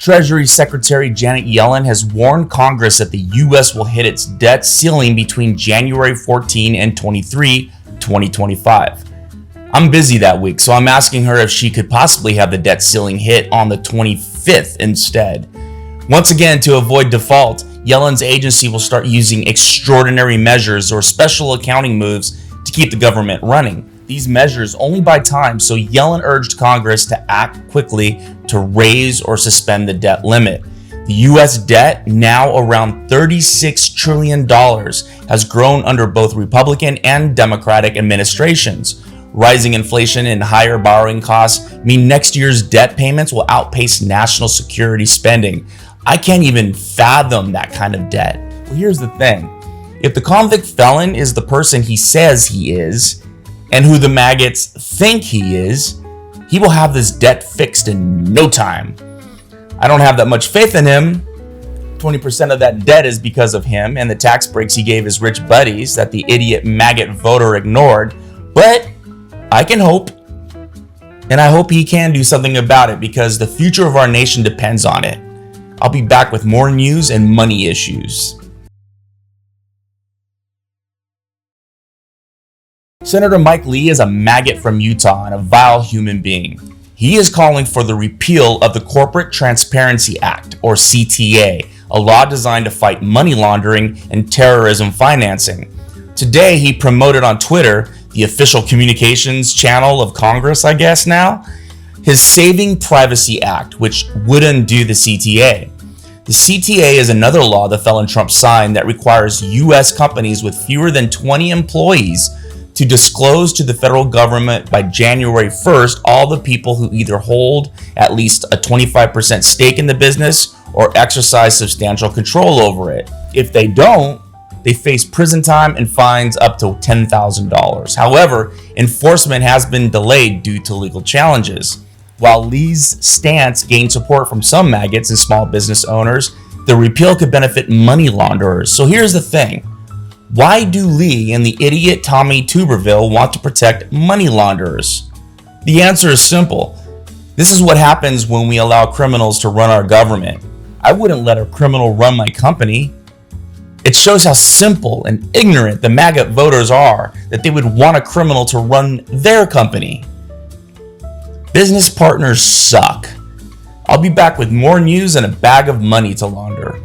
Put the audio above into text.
Treasury Secretary Janet Yellen has warned Congress that the U.S. will hit its debt ceiling between January 14 and 23, 2025. I'm busy that week, so I'm asking her if she could possibly have the debt ceiling hit on the 25th instead. Once again, to avoid default, Yellen's agency will start using extraordinary measures or special accounting moves to keep the government running. These measures only buy time, so Yellen urged Congress to act quickly to raise or suspend the debt limit. The U.S. debt, now around $36 trillion, has grown under both Republican and Democratic administrations. Rising inflation and higher borrowing costs mean next year's debt payments will outpace national security spending. I can't even fathom that kind of debt. Well, here's the thing. If the convict felon is the person he says he is, and who the maggots think he is, he will have this debt fixed in no time. I don't have that much faith in him. 20% of that debt is because of him and the tax breaks he gave his rich buddies that the idiot maggot voter ignored. But I can hope, and I hope he can do something about it because the future of our nation depends on it. I'll be back with more news and money issues. Senator Mike Lee is a maggot from Utah and a vile human being. He is calling for the repeal of the Corporate Transparency Act, or CTA, a law designed to fight money laundering and terrorism financing. Today, he promoted on Twitter, the official communications channel of Congress, I guess now, his Saving Privacy Act, which would undo the CTA. The CTA is another law the felon Trump signed that requires U.S. companies with fewer than 20 employees to disclose to the federal government by January 1st all the people who either hold at least a 25% stake in the business or exercise substantial control over it. If they don't, they face prison time and fines up to $10,000. However, enforcement has been delayed due to legal challenges. While Lee's stance gained support from some maggots and small business owners, the repeal could benefit money launderers. So here's the thing. Why do Lee and the idiot Tommy Tuberville want to protect money launderers? The answer is simple. This is what happens when we allow criminals to run our government. I wouldn't let a criminal run my company. It shows how simple and ignorant the MAGA voters are that they would want a criminal to run their company. Business partners suck. I'll be back with more news and a bag of money to launder.